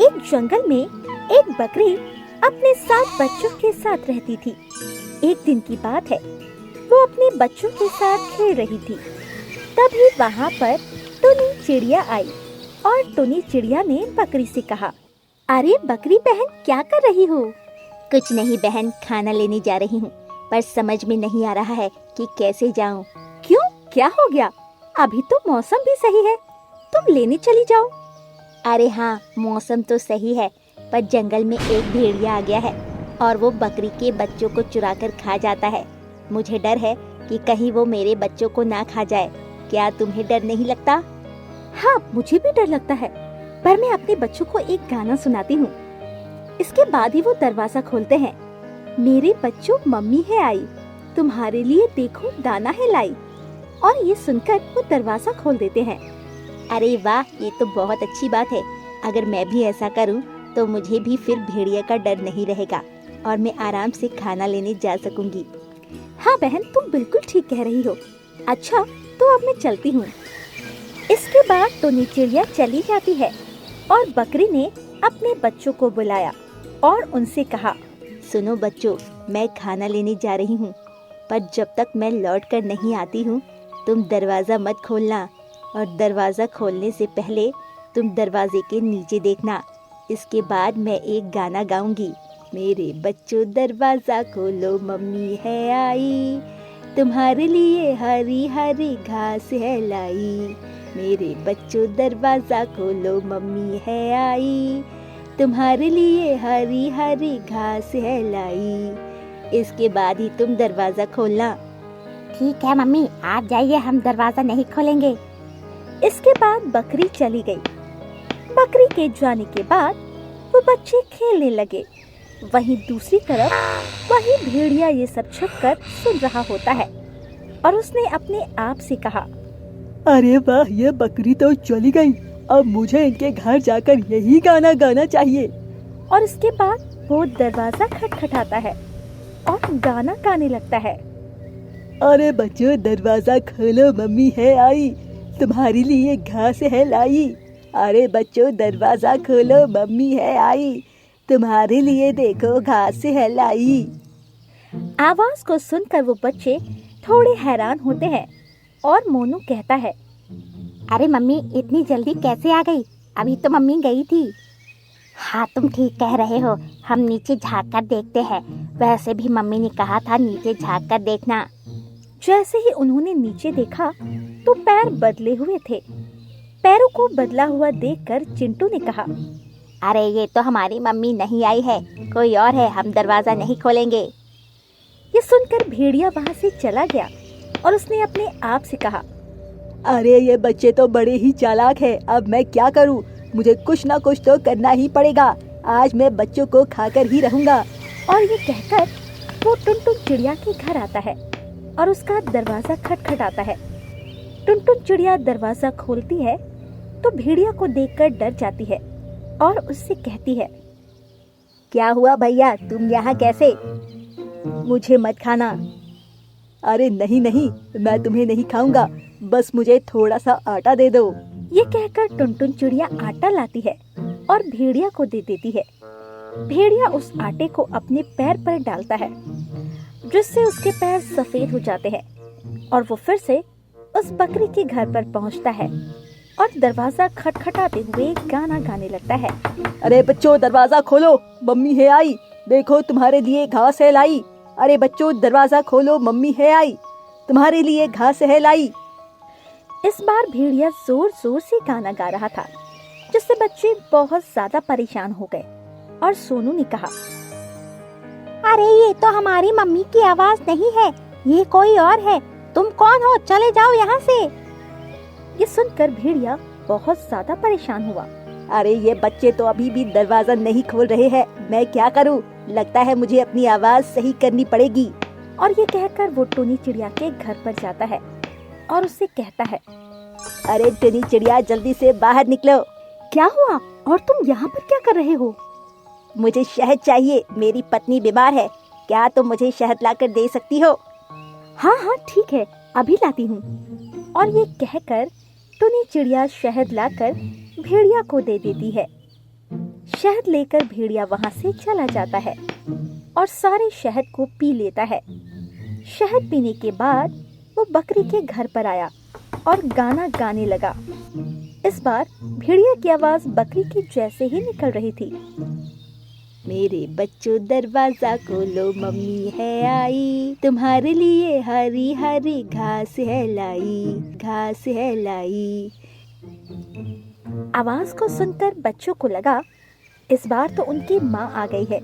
एक जंगल में एक बकरी अपने 7 बच्चों के साथ रहती थी। एक दिन की बात है, वो अपने बच्चों के साथ खेल रही थी। तभी वहाँ पर टुनी चिड़िया आई और टुनी चिड़िया ने बकरी से कहा, अरे बकरी बहन, क्या कर रही हो? कुछ नहीं बहन, खाना लेने जा रही हूँ, पर समझ में नहीं आ रहा है कि कैसे जाऊँ। क्यों, क्या हो गया? अभी तो मौसम भी सही है, तुम लेने चली जाओ। अरे हाँ, मौसम तो सही है, पर जंगल में एक भेड़िया आ गया है और वो बकरी के बच्चों को चुरा कर खा जाता है। मुझे डर है कि कहीं वो मेरे बच्चों को ना खा जाए। क्या तुम्हें डर नहीं लगता? हाँ, मुझे भी डर लगता है, पर मैं अपने बच्चों को एक गाना सुनाती हूँ। इसके बाद ही वो दरवाजा खोलते हैं। मेरे बच्चों, मम्मी है आई, तुम्हारे लिए देखो दाना है लाई। और ये सुनकर वो दरवाजा खोल देते हैं। अरे वाह, ये तो बहुत अच्छी बात है। अगर मैं भी ऐसा करूं तो मुझे भी फिर भेड़िया का डर नहीं रहेगा और मैं आराम से खाना लेने जा सकूंगी। हाँ बहन, तुम बिल्कुल ठीक कह रही हो। अच्छा, तो अब मैं चलती हूँ। इसके बाद टुनी चिड़िया चली जाती है और बकरी ने अपने बच्चों को बुलाया और उनसे कहा, सुनो बच्चों, मैं खाना लेने जा रही हूँ, पर जब तक मैं लौट कर नहीं आती हूँ तुम दरवाज़ा मत खोलना, और दरवाज़ा खोलने से पहले तुम दरवाजे के नीचे देखना। इसके बाद मैं एक गाना गाऊंगी। मेरे बच्चों दरवाज़ा खोलो, मम्मी है आई, तुम्हारे लिए हरी हरी घास है लाई। मेरे बच्चों दरवाज़ा खोलो, मम्मी है आई, तुम्हारे लिए हरी हरी घास है लाई। इसके बाद ही तुम दरवाज़ा खोलना। ठीक है मम्मी, आप जाइए, हम दरवाज़ा नहीं खोलेंगे। इसके बाद बकरी चली गई। बकरी के जाने के बाद वो बच्चे खेलने लगे। वहीं दूसरी तरफ वही भेड़िया ये सब छुपकर सुन रहा होता है और उसने अपने आप से कहा, अरे वाह, ये बकरी तो चली गई। अब मुझे इनके घर जाकर यही गाना गाना चाहिए। और इसके बाद वो दरवाजा खटखटाता है और गाना गाने लगता है। अरे बच्चों दरवाजा खोलो, मम्मी है आई, तुम्हारे लिए घास है लाई। अरे बच्चों दरवाजा खोलो, मम्मी है आई, तुम्हारे लिए देखो घास है लाई। आवाज को सुनकर वो बच्चे थोड़े हैरान होते हैं और मोनू कहता है, अरे मम्मी, इतनी जल्दी कैसे आ गई? अभी तो मम्मी गई थी। हाँ, तुम ठीक कह रहे हो, हम नीचे झाँक कर देखते हैं। वैसे भी मम्मी ने कहा था नीचे झाँक कर देखना। जैसे ही उन्होंने नीचे देखा तो पैर बदले हुए थे। पैरों को बदला हुआ देखकर चिंटू ने कहा, अरे ये तो हमारी मम्मी नहीं आई है, कोई और है, हम दरवाज़ा नहीं खोलेंगे। ये सुनकर भेड़िया वहाँ से चला गया और उसने अपने आप से कहा, अरे ये बच्चे तो बड़े ही चालाक है, अब मैं क्या करूं? मुझे कुछ ना कुछ तो करना ही पड़ेगा। आज मैं बच्चों को खाकर ही रहूंगा। और ये कहकर वो टुनटुन चिड़िया के घर आता है और उसका दरवाजा खटखटाता है। टुनटुन चिड़िया दरवाजा खोलती है तो भेड़िया को देखकर डर जाती है और उससे कहती है, क्या हुआ भैया, तुम यहाँ कैसे? मुझे मत खाना। अरे नहीं नहीं, मैं तुम्हें नहीं खाऊंगा, बस मुझे थोड़ा सा आटा दे दो। ये कहकर टुनटुन चिड़िया आटा लाती है और भेड़िया को दे देती है। भेड़िया उस आटे को अपने पैर पर डालता है, जिससे उसके पैर सफेद हो जाते हैं और वो फिर से उस बकरी के घर पर पहुंचता है और दरवाजा खटखटाते हुए गाना गाने लगता है। अरे बच्चों दरवाजा खोलो, मम्मी है आई, देखो तुम्हारे लिए घास है लाई। अरे बच्चों दरवाजा खोलो, मम्मी है आई, तुम्हारे लिए घास है लाई। इस बार भेड़िया जोर जोर से गाना गा रहा था, जिससे बच्चे बहुत ज्यादा परेशान हो गए और सोनू ने कहा, अरे ये तो हमारी मम्मी की आवाज नहीं है, ये कोई और है। तुम कौन हो? चले जाओ यहाँ से। ये सुनकर भेड़िया बहुत ज्यादा परेशान हुआ। अरे ये बच्चे तो अभी भी दरवाजा नहीं खोल रहे हैं, मैं क्या करूं? लगता है मुझे अपनी आवाज सही करनी पड़ेगी। और ये कहकर वो टुनी चिड़िया के घर पर जाता है और उससे कहता है, अरे टुनी चिड़िया जल्दी से बाहर निकलो। क्या हुआ और तुम यहाँ पर क्या कर रहे हो? मुझे शहद चाहिए, मेरी पत्नी बीमार है, क्या तुम मुझे शहद लाकर दे सकती हो? हाँ हाँ ठीक है, अभी लाती हूँ। और ये कहकर टुनी चिड़िया शहद लाकर भेड़िया को दे देती है। शहद लेकर भेड़िया वहां से चला जाता है और सारे शहद को पी लेता है। शहद पीने के बाद वो बकरी के घर पर आया और गाना गाने लगा। इस बार भेड़िया की आवाज बकरी की जैसे ही निकल रही थी। मेरे बच्चों दरवाजा खोलो, मम्मी है आई, तुम्हारे लिए हरी हरी घास है लाई, घास है लाई। आवाज को सुनकर बच्चों को लगा इस बार तो उनकी माँ आ गई है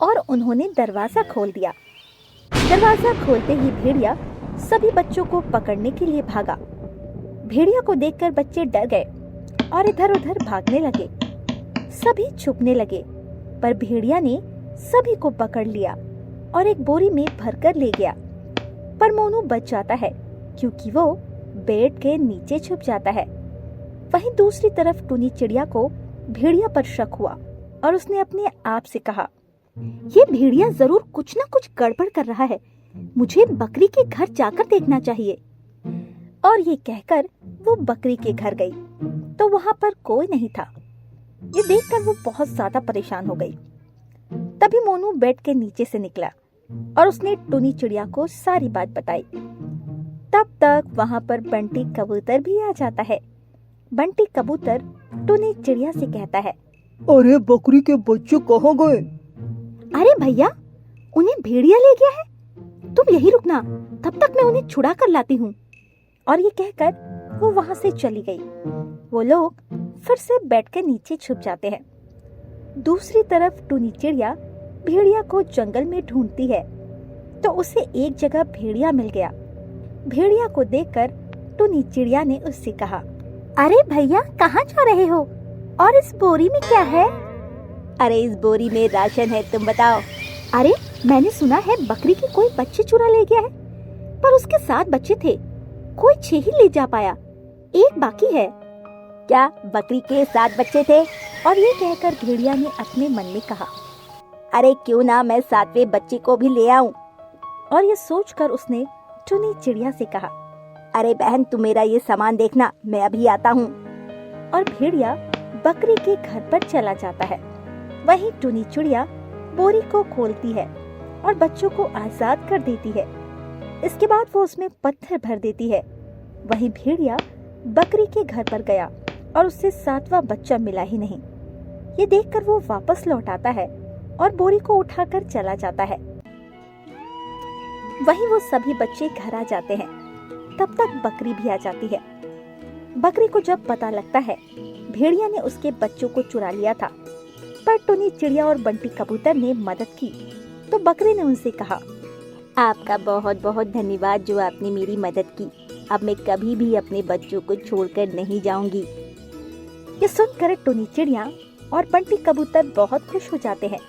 और उन्होंने दरवाजा खोल दिया। दरवाजा खोलते ही भेड़िया सभी बच्चों को पकड़ने के लिए भागा। भेड़िया को देखकर बच्चे डर गए और इधर उधर भागने लगे। सभी छुपने लगे, पर भेड़िया ने सभी को पकड़ लिया और एक बोरी में भरकर ले गया। पर मोनू बच जाता है क्योंकि वो बेड के नीचे छुप जाता है। वहीं दूसरी तरफ टुनी चिड़िया को भेड़िया पर शक हुआ और उसने अपने आप से कहा, ये भेड़िया जरूर कुछ ना कुछ गड़बड़ कर रहा है, मुझे बकरी के घर जाकर देखना चाहिए। और ये कहकर वो बकरी के घर गई तो वहां पर कोई नहीं था। ये देखकर वो बहुत ज्यादा परेशान हो गई। तभी मोनू बेड के नीचे से निकला और उसने टुनी चिड़िया को सारी बात बताई। तब तक वहां पर बंटी कबूतर भी आ जाता है। बंटी कबूतर टुनी चिड़िया से कहता है, अरे बकरी के बच्चे कहाँ गए? अरे भैया, उन्हें भेड़िया ले गया है, तुम यही रुकना, तब तक मैं उन्हें छुड़ा कर लाती हूँ। और ये कहकर वो वहां से चली गई। वो लोग फिर से बेड के नीचे छुप जाते हैं। दूसरी तरफ टुनी चिड़िया भेड़िया को जंगल में ढूंढती है तो उसे एक जगह भेड़िया मिल गया। भेड़िया को देखकर टुनी चिड़िया ने उससे कहा, अरे भैया, कहाँ जा रहे हो और इस बोरी में क्या है? अरे इस बोरी में राशन है, तुम बताओ। अरे मैंने सुना है बकरी के कोई बच्चे चुरा ले गया है, पर उसके 7 बच्चे थे, कोई 6 ही ले जा पाया, एक बाकी है। क्या बकरी के 7 बच्चे थे? और ये कहकर भेड़िया ने अपने मन में कहा, अरे क्यों ना मैं 7वें बच्चे को भी ले आऊं। और ये सोचकर उसने टुनी चिड़िया से कहा, अरे बहन, तू मेरा ये सामान देखना, मैं अभी आता हूँ। और भेड़िया बकरी के घर पर चला जाता है। वहीं टुनी चिड़िया बोरी को खोलती है और बच्चों को आजाद कर देती है। इसके बाद वो उसमें पत्थर भर देती है। वहीं भेड़िया बकरी के घर पर गया और उससे 7वां बच्चा मिला ही नहीं। ये देखकर वो वापस लौट आता है और बोरी को उठाकर चला जाता है। वहीं वो सभी बच्चे घर आ जाते हैं। तब तक बकरी भी आ जाती है। बकरी को जब पता लगता है भेड़िया ने उसके बच्चों को चुरा लिया था, पर टुनी चिड़िया और बंटी कबूतर ने मदद की, तो बकरी ने उनसे कहा, आपका बहुत बहुत धन्यवाद जो आपने मेरी मदद की। अब मैं कभी भी अपने बच्चों को छोड़कर नहीं जाऊंगी। ये सुनकर टुनी चिड़िया और बंटी कबूतर बहुत खुश हो जाते हैं।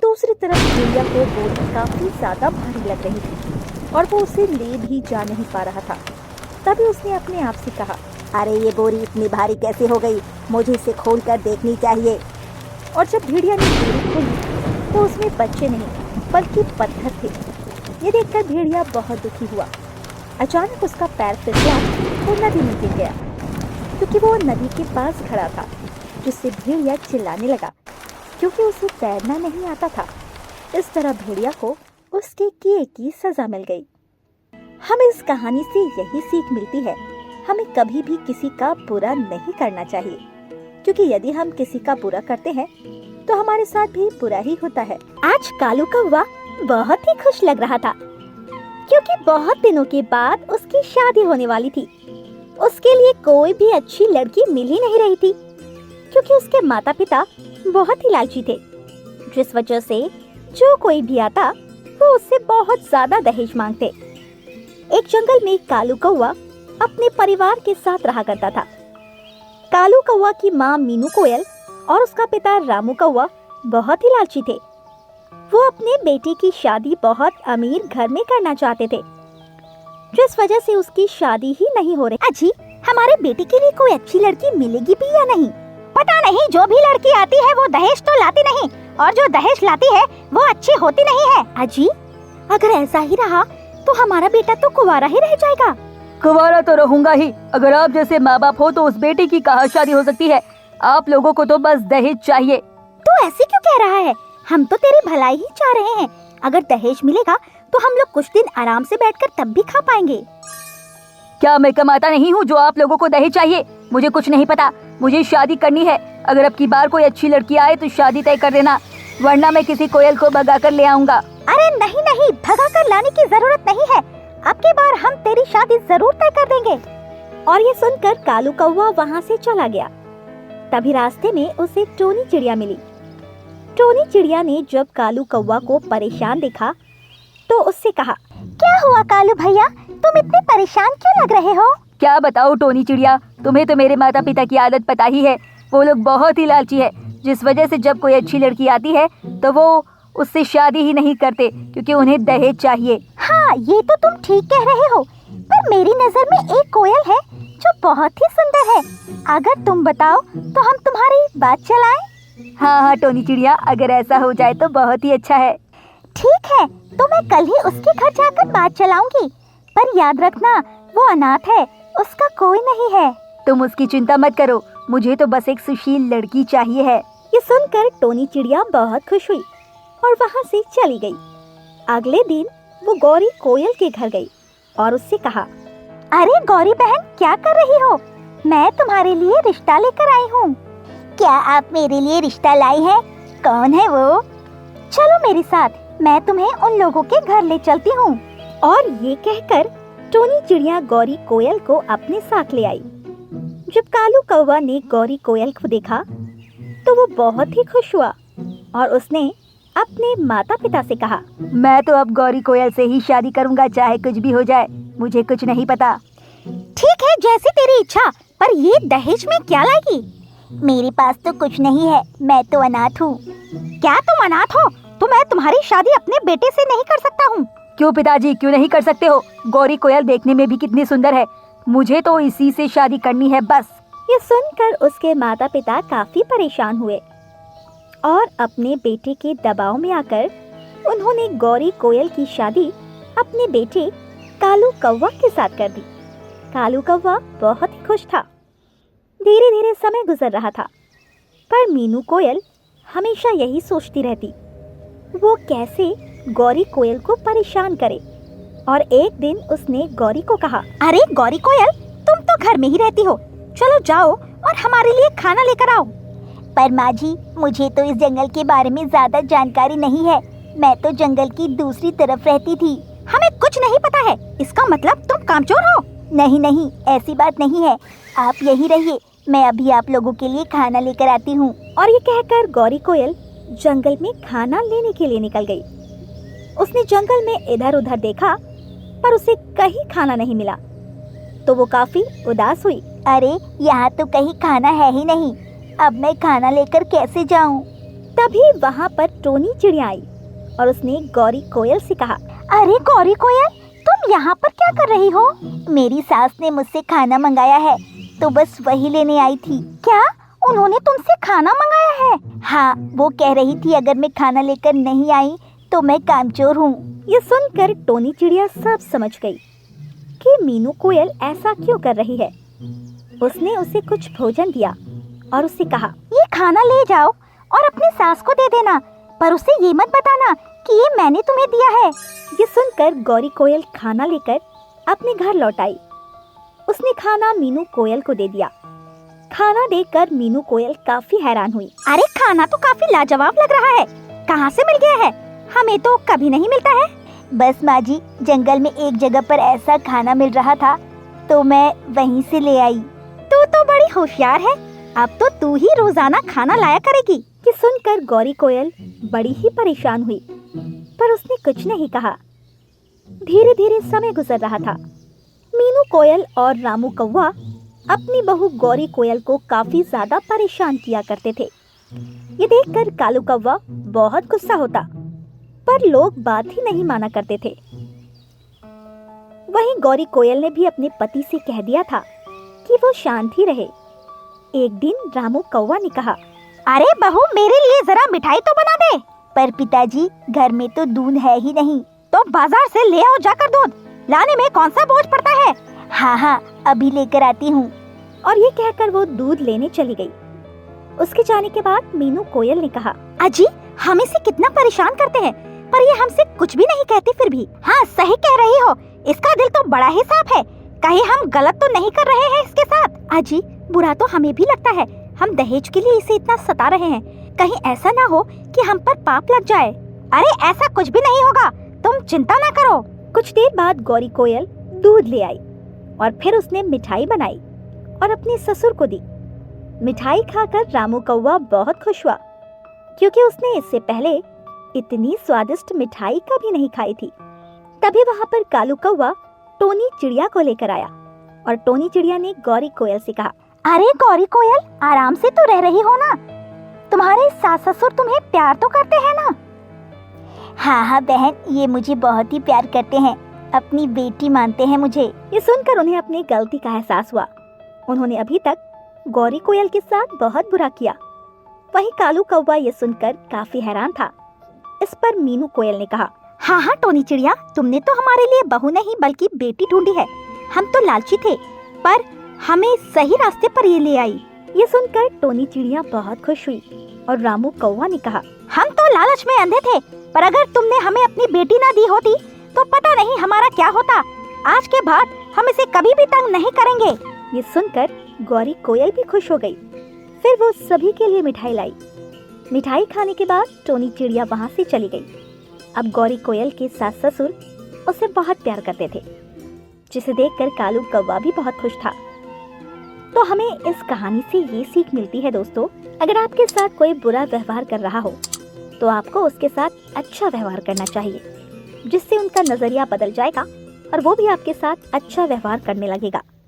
दूसरी तरफ भेड़िया को बोरी काफी ज्यादा भारी लग रही थी और वो उसे ले भी जा नहीं पा रहा था। तभी उसने अपने आप से कहा, अरे ये बोरी इतनी भारी कैसे हो गई, मुझे इसे खोल कर देखनी चाहिए। और जब भेड़िया ने बोरी खोली तो उसमें बच्चे नहीं बल्कि पत्थर थे। ये देखकर भेड़िया बहुत दुखी हुआ। अचानक उसका पैर फिसला वो नदी में गिर गया, क्योंकि वो नदी के पास खड़ा था, जिससे भेड़िया चिल्लाने लगा क्योंकि उसे तैरना नहीं आता था। इस तरह भेड़िया को उसके किए की सजा मिल गई। हमें इस कहानी से यही सीख मिलती है, हमें कभी भी किसी का बुरा नहीं करना चाहिए, क्योंकि यदि हम किसी का बुरा करते हैं तो हमारे साथ भी बुरा ही होता है। आज कालू कौवा बहुत ही खुश लग रहा था, क्योंकि बहुत दिनों के बाद उसकी शादी होने वाली थी। उसके लिए कोई भी अच्छी लड़की मिल ही नहीं रही थी, क्योंकि उसके माता पिता बहुत ही लालची थे, जिस वजह से जो कोई भी आता वो उससे बहुत ज्यादा दहेज मांगते। एक जंगल में कालू कौवा अपने परिवार के साथ रहा करता था। कालू कौवा की माँ मीनू कोयल और उसका पिता रामू कौवा बहुत ही लालची थे। वो अपने बेटे की शादी बहुत अमीर घर में करना चाहते थे, जिस वजह से उसकी शादी ही नहीं हो रही। अजी, हमारे बेटे के लिए कोई अच्छी लड़की मिलेगी भी या नहीं? पता नहीं, जो भी लड़की आती है वो दहेज तो लाती नहीं, और जो दहेज लाती है वो अच्छी होती नहीं है। अजी, अगर ऐसा ही रहा तो हमारा बेटा तो कुंवारा ही रह जाएगा। कुंवारा तो रहूंगा ही। अगर आप जैसे माँ बाप हो तो उस बेटी की कहाँ शादी हो सकती है? आप लोगों को तो बस दहेज चाहिए। तू ऐसे क्यों कह रहा है? हम तो तेरी भलाई ही चाह रहे हैं। अगर दहेज मिलेगा तो हम लोग कुछ दिन आराम से बैठकर तब भी खा पाएंगे। क्या मैं कमाता नहीं हूँ जो आप लोगों को दहेज चाहिए? मुझे कुछ नहीं पता, मुझे शादी करनी है। अगर अब की बार कोई अच्छी लड़की आए तो शादी तय कर देना, वरना मैं किसी कोयल को भगा कर ले आऊंगा। अरे नहीं नहीं, भगा कर लाने की जरूरत नहीं है। अब की बार हम तेरी शादी जरूर तय कर देंगे। और ये सुनकर कालू कौवा वहाँ से चला गया। तभी रास्ते में उसे टोनी चिड़िया मिली। टोनी चिड़िया ने जब कालू कौवा को परेशान देखा तो उससे कहा, क्या हुआ कालू भैया, तुम इतने परेशान क्यों लग रहे हो? क्या बताओ टोनी चिड़िया, तुम्हें तो मेरे माता पिता की आदत पता ही है। वो लोग बहुत ही लालची है, जिस वजह से जब कोई अच्छी लड़की आती है तो वो उससे शादी ही नहीं करते, क्योंकि उन्हें दहेज चाहिए। हाँ, ये तो तुम ठीक कह रहे हो, पर मेरी नजर में एक कोयल है जो बहुत ही सुंदर है। अगर तुम बताओ तो हम तुम्हारी बात चलाएं? हाँ टोनी चिड़िया, अगर ऐसा हो जाए तो बहुत ही अच्छा है। ठीक है, तो मैं कल ही उसके घर जाकर बात चलाऊंगी, पर याद रखना वो अनाथ है, उसका कोई नहीं है। तुम उसकी चिंता मत करो, मुझे तो बस एक सुशील लड़की चाहिए है। ये सुनकर टोनी चिड़िया बहुत खुश हुई और वहाँ से चली गई। अगले दिन वो गौरी कोयल के घर गई और उससे कहा, अरे गौरी बहन, क्या कर रही हो? मैं तुम्हारे लिए रिश्ता लेकर आई हूँ। क्या आप मेरे लिए रिश्ता लाई हैं? कौन है वो? चलो मेरे साथ, मैं तुम्हें उन लोगों के घर ले चलती हूँ। और ये कहकर टोनी चिड़िया गौरी कोयल को अपने साथ ले आई। जब कालू कौवा ने गौरी कोयल को देखा तो वो बहुत ही खुश हुआ और उसने अपने माता पिता से कहा, मैं तो अब गौरी कोयल से ही शादी करूंगा, चाहे कुछ भी हो जाए, मुझे कुछ नहीं पता। ठीक है, जैसी तेरी इच्छा, पर ये दहेज में क्या लाएगी? मेरे पास तो कुछ नहीं है, मैं तो अनाथ हूँ। क्या तुम अनाथ हो? तो मैं तुम्हारी शादी अपने बेटे से नहीं कर सकता हूँ। क्यों पिताजी, क्यों नहीं कर सकते हो? गौरी कोयल देखने में भी कितनी सुंदर है, मुझे तो इसी से शादी करनी है बस। ये सुनकर उसके माता पिता काफी परेशान हुए और अपने बेटे के दबाव में आकर उन्होंने गौरी कोयल की शादी अपने बेटे कालू कौवा के साथ कर दी। कालू कौवा बहुत ही खुश था। धीरे धीरे समय गुजर रहा था, पर मीनू कोयल हमेशा यही सोचती रहती, वो कैसे गौरी कोयल को परेशान करे। और एक दिन उसने गौरी को कहा, अरे गौरी कोयल, तुम तो घर में ही रहती हो, चलो जाओ और हमारे लिए खाना लेकर आओ। पर माँ जी, मुझे तो इस जंगल के बारे में ज्यादा जानकारी नहीं है, मैं तो जंगल की दूसरी तरफ रहती थी। हमें कुछ नहीं पता है, इसका मतलब तुम कामचोर हो? नहीं नहीं, ऐसी बात नहीं है, आप यही रहिए, मैं अभी आप लोगों के लिए खाना लेकर आती हूँ। और ये कहकर गौरी कोयल जंगल में खाना लेने के लिए निकल गई। उसने जंगल में इधर उधर देखा, पर उसे कहीं खाना नहीं मिला, तो वो काफी उदास हुई। अरे यहाँ तो कहीं खाना है ही नहीं, अब मैं खाना लेकर कैसे जाऊँ? तभी वहाँ पर टोनी चिड़िया आई और उसने गौरी कोयल से कहा, अरे गौरी कोयल, तुम यहाँ पर क्या कर रही हो? मेरी सास ने मुझसे खाना मंगाया है, तो बस वही लेने आई थी। क्या उन्होंने तुमसे खाना मंगाया है? हाँ, वो कह रही थी अगर मैं खाना लेकर नहीं आई तो मैं कामचोर हूँ। ये सुनकर टोनी चिड़िया सब समझ गई कि मीनू कोयल ऐसा क्यों कर रही है। उसने उसे कुछ भोजन दिया और उससे कहा, ये खाना ले जाओ और अपनी सास को दे देना, पर उसे ये मत बताना कि ये मैंने तुम्हें दिया है। ये सुनकर गौरी कोयल खाना लेकर अपने घर लौट आई। उसने खाना मीनू कोयल को दे दिया। खाना देखकर मीनू कोयल काफी हैरान हुई। अरे खाना तो काफी लाजवाब लग रहा है, कहाँ से मिल गया है? हमें तो कभी नहीं मिलता है। बस माँ जी, जंगल में एक जगह पर ऐसा खाना मिल रहा था तो मैं वहीं से ले आई। तू तो बड़ी होशियार है, अब तो तू ही रोजाना खाना लाया करेगी। ये सुनकर गौरी कोयल बड़ी ही परेशान हुई, पर उसने कुछ नहीं कहा। धीरे धीरे समय गुजर रहा था। मीनू कोयल और रामू कौवा अपनी बहू गौरी कोयल को काफी ज्यादा परेशान किया करते थे। ये देखकर कालू कौवा बहुत गुस्सा होता, पर लोग बात ही नहीं माना करते थे। वहीं गौरी कोयल ने भी अपने पति से कह दिया था कि वो शांत ही रहे। एक दिन रामू कौवा ने कहा, अरे बहू, मेरे लिए जरा मिठाई तो बना दे। पर पिताजी, घर में तो दूध है ही नहीं। तो बाजार से ले आओ जाकर दूध, लाने में कौन सा बोझ पड़ता है। हाँ हाँ, अभी लेकर आती हूँ। और ये कहकर वो दूध लेने चली गई। उसके जाने के बाद मीनू कोयल ने कहा, अजी हम इसे कितना परेशान करते हैं पर ये हमसे कुछ भी नहीं कहती फिर भी। हाँ सही कह रही हो, इसका दिल तो बड़ा ही साफ है, कहीं हम गलत तो नहीं कर रहे हैं इसके साथ। अजी बुरा तो हमें भी लगता है, हम दहेज के लिए इसे इतना सता रहे हैं, कहीं ऐसा ना हो कि हम पर पाप लग जाए। अरे ऐसा कुछ भी नहीं होगा, तुम चिंता ना करो। कुछ देर बाद गौरी कोयल दूध ले आई और फिर उसने मिठाई बनाई और अपने ससुर को दी। मिठाई खाकर रामू कौवा बहुत खुश हुआ क्योंकि उसने इससे पहले इतनी स्वादिष्ट मिठाई कभी नहीं खाई थी। तभी वहाँ पर कालू कौवा टोनी चिड़िया को लेकर आया और टोनी चिड़िया ने गौरी कोयल से कहा, अरे गौरी कोयल आराम से तो रह रही हो ना, तुम्हारे सास ससुर तुम्हें प्यार तो करते हैं ना? हाँ हाँ बहन, ये मुझे बहुत ही प्यार करते हैं, अपनी बेटी मानते हैं मुझे। ये सुनकर उन्हें अपनी गलती का एहसास हुआ। उन्होंने अभी तक गौरी कोयल के साथ बहुत बुरा किया। वहीं कालू कौवा ये सुनकर काफी हैरान था। इस पर मीनू कोयल ने कहा, हाँ हाँ टोनी चिड़िया, तुमने तो हमारे लिए बहू नहीं बल्कि बेटी ढूंढी है। हम तो लालची थे पर हमें सही रास्ते पर ये ले आई। ये सुनकर टोनी चिड़िया बहुत खुश हुई और रामू कौवा ने कहा, हम तो लालच में अंधे थे, पर अगर तुमने हमें अपनी बेटी ना दी होती तो पता नहीं हमारा क्या होता। आज के बाद हम इसे कभी भी तंग नहीं करेंगे। ये सुनकर गौरी कोयल भी खुश हो गई। फिर वो सभी के लिए मिठाई लाई। मिठाई खाने के बाद टोनी चिड़िया वहाँ से चली गई। अब गौरी कोयल के सास ससुर उसे बहुत प्यार करते थे, जिसे देखकर कालू कौवा भी बहुत खुश था। तो हमें इस कहानी से ये सीख मिलती है दोस्तों, अगर आपके साथ कोई बुरा व्यवहार कर रहा हो तो आपको उसके साथ अच्छा व्यवहार करना चाहिए, जिससे उनका नजरिया बदल जाएगा और वो भी आपके साथ अच्छा व्यवहार करने लगेगा।